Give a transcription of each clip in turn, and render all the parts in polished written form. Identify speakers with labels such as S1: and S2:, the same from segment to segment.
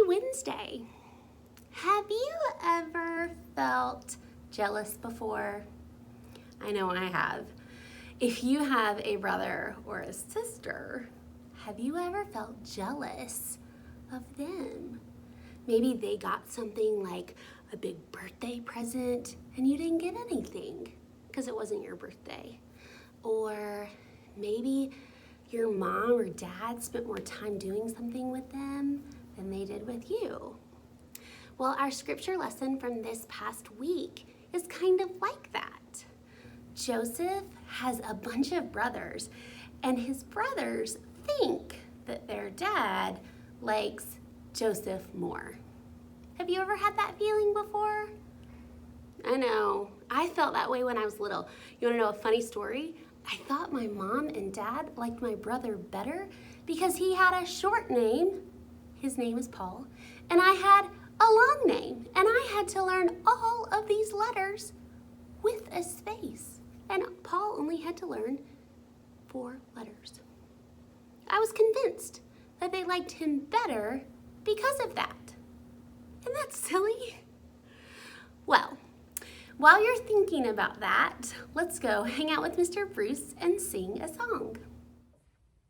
S1: Wednesday. Have you ever felt jealous before? I know I have. If you have a brother or a sister, have you ever felt jealous of them? Maybe they got something like a big birthday present and you didn't get anything because it wasn't your birthday. Or maybe your mom or dad spent more time doing something with them than they did with you. Well, our scripture lesson from this past week is kind of like that. Joseph has a bunch of brothers, and his brothers think that their dad likes Joseph more. Have you ever had that feeling before? I know, I felt that way when I was little. You wanna know a funny story? I thought my mom and dad liked my brother better because he had a short name, his name is Paul, and I had a long name, and I had to learn all of these letters with a space. And Paul only had to learn 4 letters. I was convinced that they liked him better because of that. Isn't that silly? Well, while you're thinking about that, let's go hang out with Mr. Bruce and sing a song.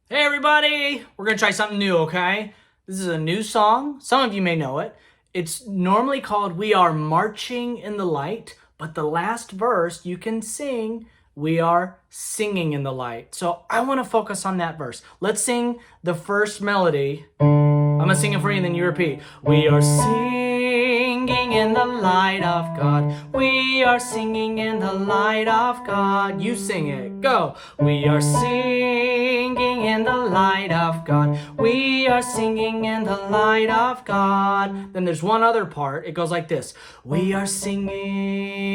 S2: Hey everybody! We're gonna try something new, okay? This is a new song. Some of you may know it. It's normally called We Are Marching in the Light, but the last verse you can sing We Are Singing in the Light. So I want to focus on that verse. Let's sing the first melody. I'm gonna sing it for you and then you repeat. We are singing in the light of God. We are singing in the light of God. You sing it. Go. We are singing in the light of God. We are singing in the light of God. Then there's one other part. It goes like this. We are singing.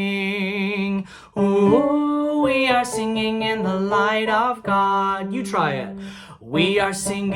S2: Ooh, we are singing in the light of God. You try it. We are singing,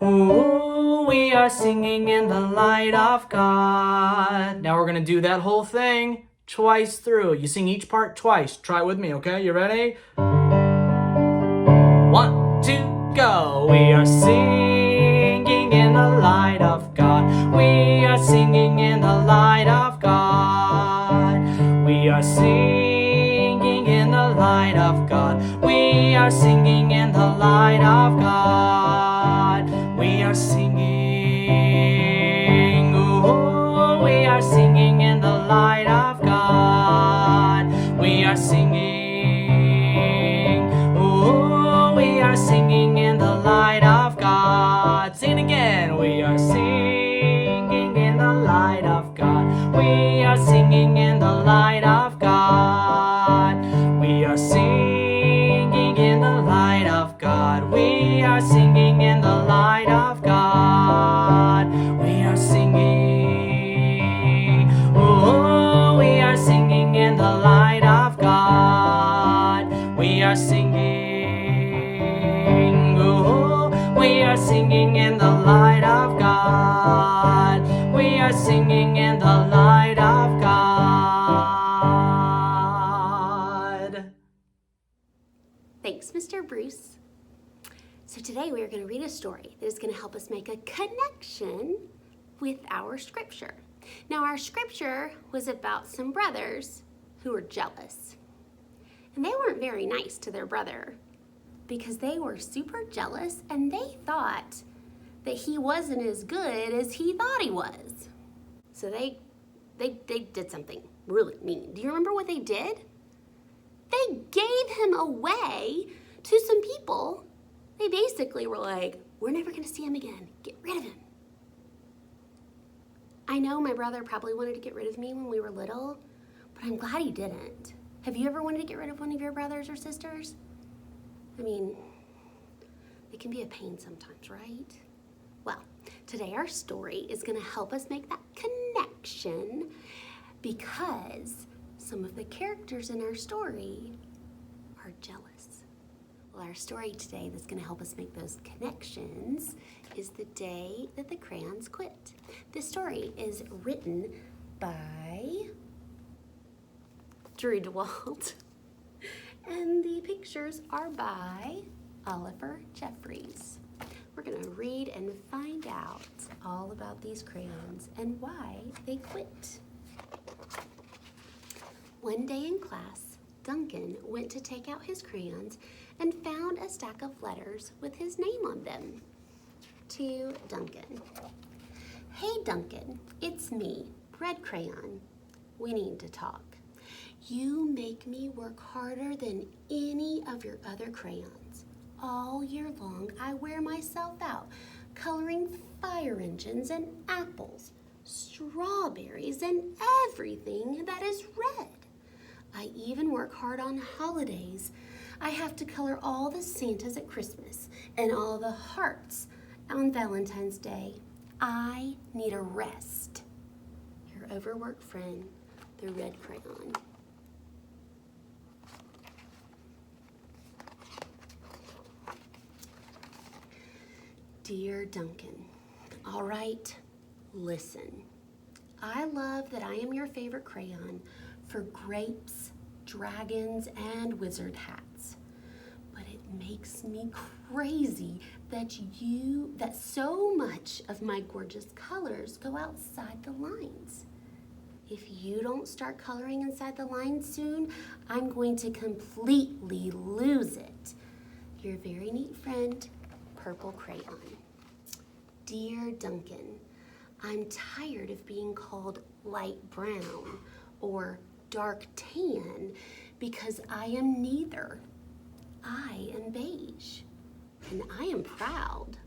S2: ooh, we are singing in the light of God. Now we're going to do that whole thing twice through. You sing each part twice. Try it with me, okay? You ready? 1, 2, go. We are singing in the light of God. We are singing in the light of God. We are singing in the light of God. We are singing in the light of God. We are singing, ooh, we are singing in the light of God. We are singing, ooh, we are singing in the light of God. Sing it again. We are singing in the light of God. We are singing in the light of God. We are singing in the light of God. We are singing in the light of God. We are singing. Oh, we are singing in the light of God. We are singing. Oh, we are singing in the light of God. We are singing in the light of God.
S1: Thanks, Mr. Bruce. So today we are going to read a story that is going to help us make a connection with our scripture. Now, our scripture was about some brothers who were jealous. And they weren't very nice to their brother because they were super jealous and they thought that he wasn't as good as he thought he was. So they did something really mean. Do you remember what they did? They gave him away to some people. They basically were like, we're never gonna see him again. Get rid of him. I know my brother probably wanted to get rid of me when we were little, but I'm glad he didn't. Have you ever wanted to get rid of one of your brothers or sisters? I mean, it can be a pain sometimes, right? Well, today our story is gonna help us make that connection because some of the characters in our story are jealous. Well, our story today that's going to help us make those connections is The Day That the Crayons Quit. This story is written by Drew DeWalt, and the pictures are by Oliver Jeffries. We're going to read and find out all about these crayons and why they quit. One day in class, Duncan went to take out his crayons and found a stack of letters with his name on them. To Duncan. Hey Duncan, it's me, Red Crayon. We need to talk. You make me work harder than any of your other crayons. All year long, I wear myself out coloring fire engines and apples, strawberries, and everything that is red. I even work hard on holidays. I have to color all the Santas at Christmas and all the hearts on Valentine's Day. I need a rest. Your overworked friend, the Red Crayon. Dear Duncan, all right, listen. I love that I am your favorite crayon for grapes, dragons, and wizard hats. But it makes me crazy that so much of my gorgeous colors go outside the lines. If you don't start coloring inside the lines soon, I'm going to completely lose it. Your very neat friend, Purple Crayon. Dear Duncan, I'm tired of being called light brown or dark tan because I am neither. I am beige, and I am proud.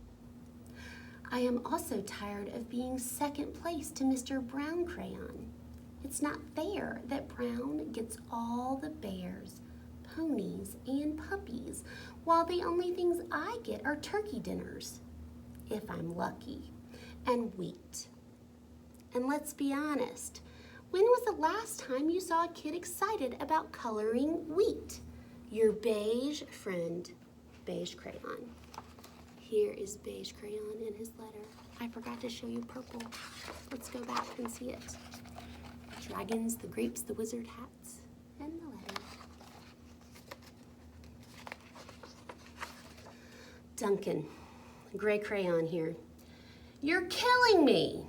S1: I am also tired of being second place to Mr. Brown Crayon. It's not fair that Brown gets all the bears, ponies, and puppies, while the only things I get are turkey dinners, if I'm lucky, and wheat. And let's be honest, when was the last time you saw a kid excited about coloring wheat? Your beige friend, Beige Crayon. Here is Beige Crayon in his letter. I forgot to show you purple. Let's go back and see it. The dragons, the grapes, the wizard hats, and the letter. Duncan, Gray Crayon here. You're killing me.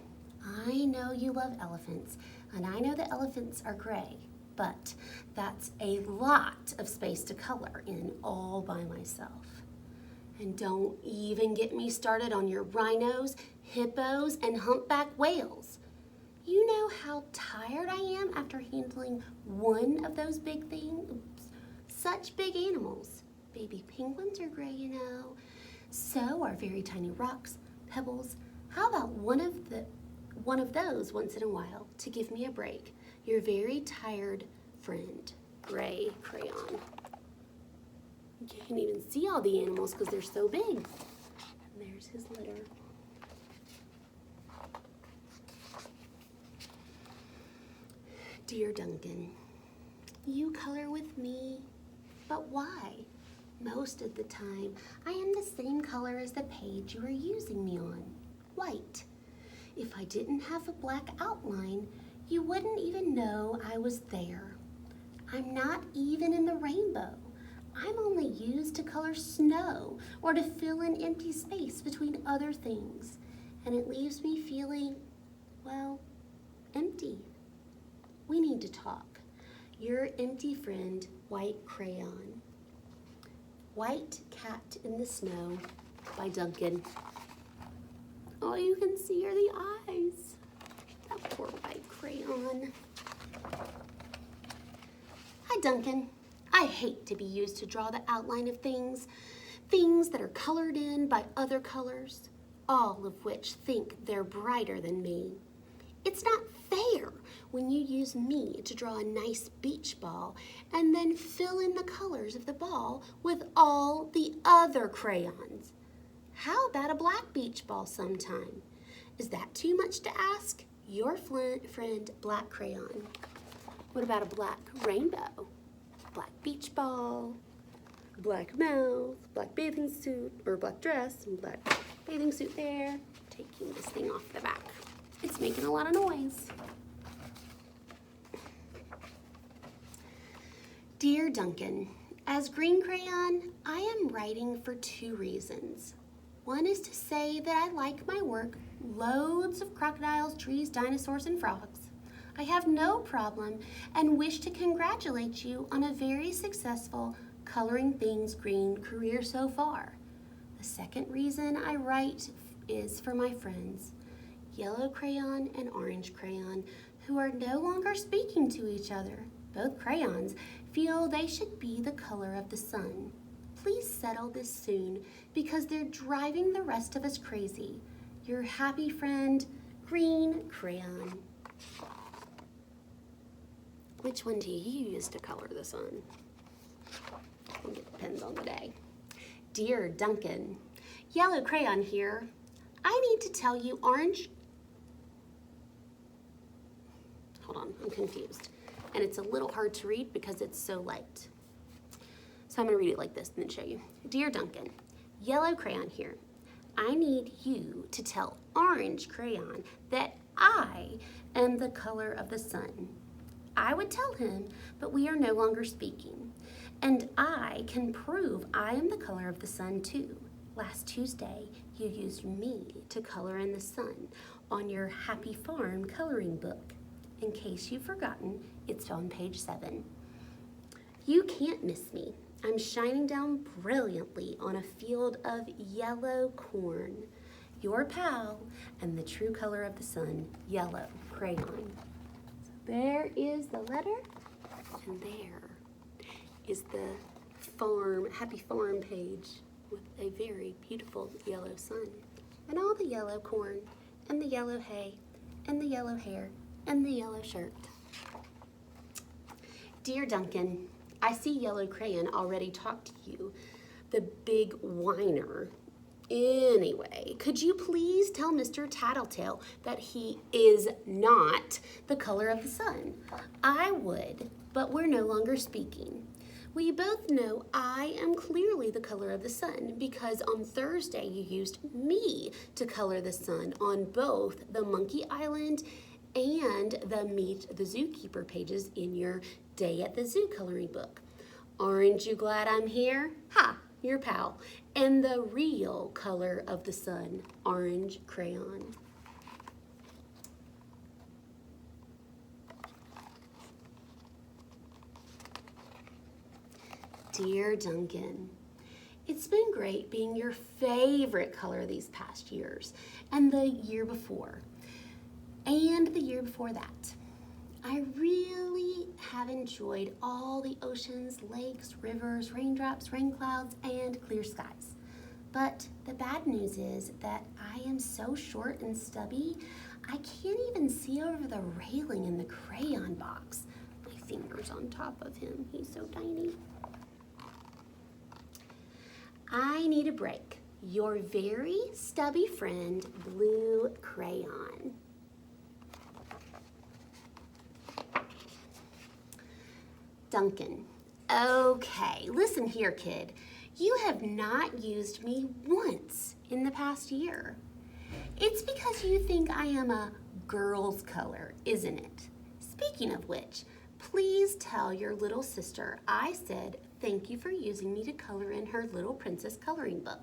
S1: I know you love elephants, and I know that elephants are gray, but that's a lot of space to color in all by myself. And don't even get me started on your rhinos, hippos, and humpback whales. You know how tired I am after handling one of those big things? Such big animals. Baby penguins are gray, you know. So are very tiny rocks, pebbles. How about one of those once in a while to give me a break? Your very tired friend, Gray Crayon. You can't even see all the animals because they're so big. And there's his letter. Dear Duncan, you color with me, but why? Most of the time, I am the same color as the page you are using me on, white. If I didn't have a black outline, you wouldn't even know I was there. I'm not even in the rainbow. I'm only used to color snow or to fill in empty space between other things. And it leaves me feeling, well, empty. We need to talk. Your empty friend, White Crayon. White Cat in the Snow by Duncan. All you can see are the eyes. That poor White Crayon. Hi, Duncan. I hate to be used to draw the outline of things that are colored in by other colors, all of which think they're brighter than me. It's not fair when you use me to draw a nice beach ball and then fill in the colors of the ball with all the other crayons. How about a black beach ball sometime? Is that too much to ask? Your friend, Black Crayon. What about a black rainbow? Black beach ball, black mouth, black bathing suit, or black dress, and black bathing suit there. Taking this thing off the back. It's making a lot of noise. Dear Duncan, as Green Crayon, I am writing for 2 reasons. One is to say that I like my work, loads of crocodiles, trees, dinosaurs, and frogs. I have no problem and wish to congratulate you on a very successful coloring things green career so far. The second reason I write is for my friends, Yellow Crayon and Orange Crayon, who are no longer speaking to each other. Both crayons feel they should be the color of the sun. Please settle this soon because they're driving the rest of us crazy. Your happy friend, Green Crayon. Which one do you use to color the sun? I think it depends on the day. Dear Duncan, Yellow Crayon here. I need to tell you orange. Hold on, I'm confused. And it's a little hard to read because it's so light. So I'm gonna read it like this and then show you. Dear Duncan, Yellow Crayon here. I need you to tell Orange Crayon that I am the color of the sun. I would tell him, but we are no longer speaking. And I can prove I am the color of the sun too. Last Tuesday, you used me to color in the sun on your Happy Farm coloring book. In case you've forgotten, it's on page 7. You can't miss me. I'm shining down brilliantly on a field of yellow corn. Your pal and the true color of the sun, Yellow Crayon. There is the letter, and there is the Happy Farm page with a very beautiful yellow sun, and all the yellow corn, and the yellow hay, and the yellow hair, and the yellow shirt. Dear Duncan, I see Yellow Crayon already talked to you, the big whiner. Anyway, could you please tell Mr. Tattletale that he is not the color of the sun? I would, but we're no longer speaking. We both know I am clearly the color of the sun because on Thursday you used me to color the sun on both the Monkey Island and the Meet the Zookeeper pages in your Day at the Zoo coloring book. Aren't you glad I'm here? Ha! Your pal, and the real color of the sun, Orange Crayon. Dear Duncan, it's been great being your favorite color these past years, and the year before, and the year before that. I really have enjoyed all the oceans, lakes, rivers, raindrops, rain clouds, and clear skies. But the bad news is that I am so short and stubby, I can't even see over the railing in the crayon box. My finger's on top of him, he's so tiny. I need a break. Your very stubby friend, Blue Crayon. Duncan, okay, listen here, kid. You have not used me once in the past year. It's because you think I am a girl's color, isn't it? Speaking of which, please tell your little sister I said thank you for using me to color in her Little Princess coloring book.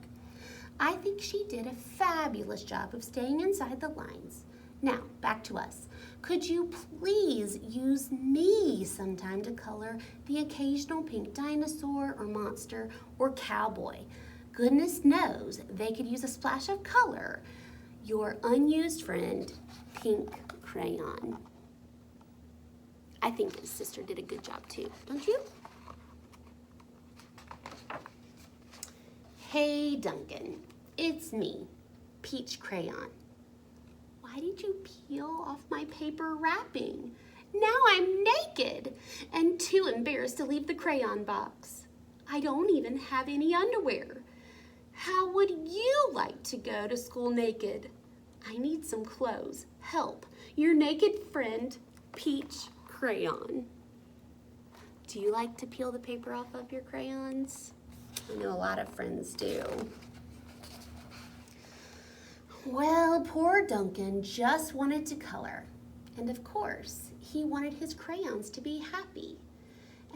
S1: I think she did a fabulous job of staying inside the lines. Now, back to us. Could you please use me sometime to color the occasional pink dinosaur or monster or cowboy? Goodness knows they could use a splash of color. Your unused friend, Pink Crayon. I think his sister did a good job too, don't you? Hey Duncan, it's me, Peach Crayon. Why did you peel off my paper wrapping? Now I'm naked and too embarrassed to leave the crayon box. I don't even have any underwear. How would you like to go to school naked? I need some clothes. Help. Your naked friend, Peach Crayon. Do you like to peel the paper off of your crayons? I know a lot of friends do. Well, poor Duncan just wanted to color. And of course, he wanted his crayons to be happy.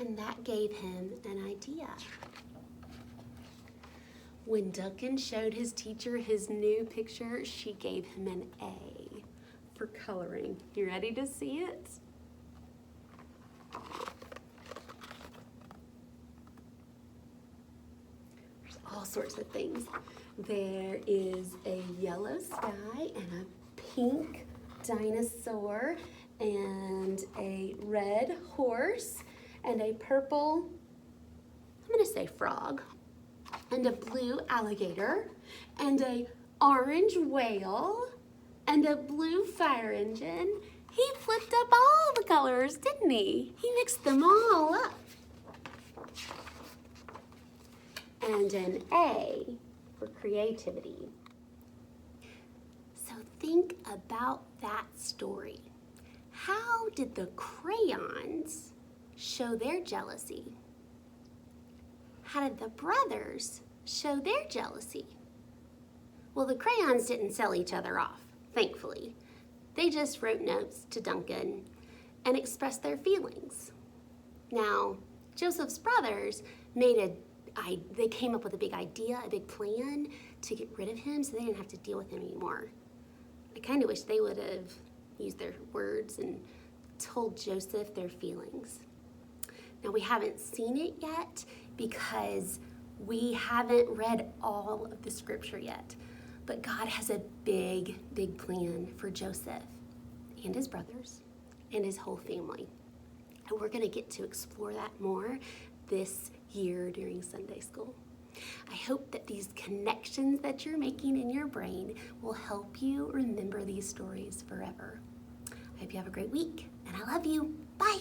S1: And that gave him an idea. When Duncan showed his teacher his new picture, she gave him an A for coloring. You ready to see it? There's all sorts of things. There is a yellow sky and a pink dinosaur and a red horse and a purple, I'm gonna say frog, and a blue alligator and a orange whale and a blue fire engine. He flipped up all the colors, didn't he? He mixed them all up. And an A for creativity. So think about that story. How did the crayons show their jealousy? How did the brothers show their jealousy? Well, the crayons didn't sell each other off, thankfully. They just wrote notes to Duncan and expressed their feelings. Now, Joseph's brothers they came up with a big idea, a big plan to get rid of him so they didn't have to deal with him anymore. I kind of wish they would have used their words and told Joseph their feelings. Now, we haven't seen it yet because we haven't read all of the scripture yet. But God has a big, big plan for Joseph and his brothers and his whole family. And we're going to get to explore that more this year during Sunday school. I hope that these connections that you're making in your brain will help you remember these stories forever. I hope you have a great week, and I love you. Bye.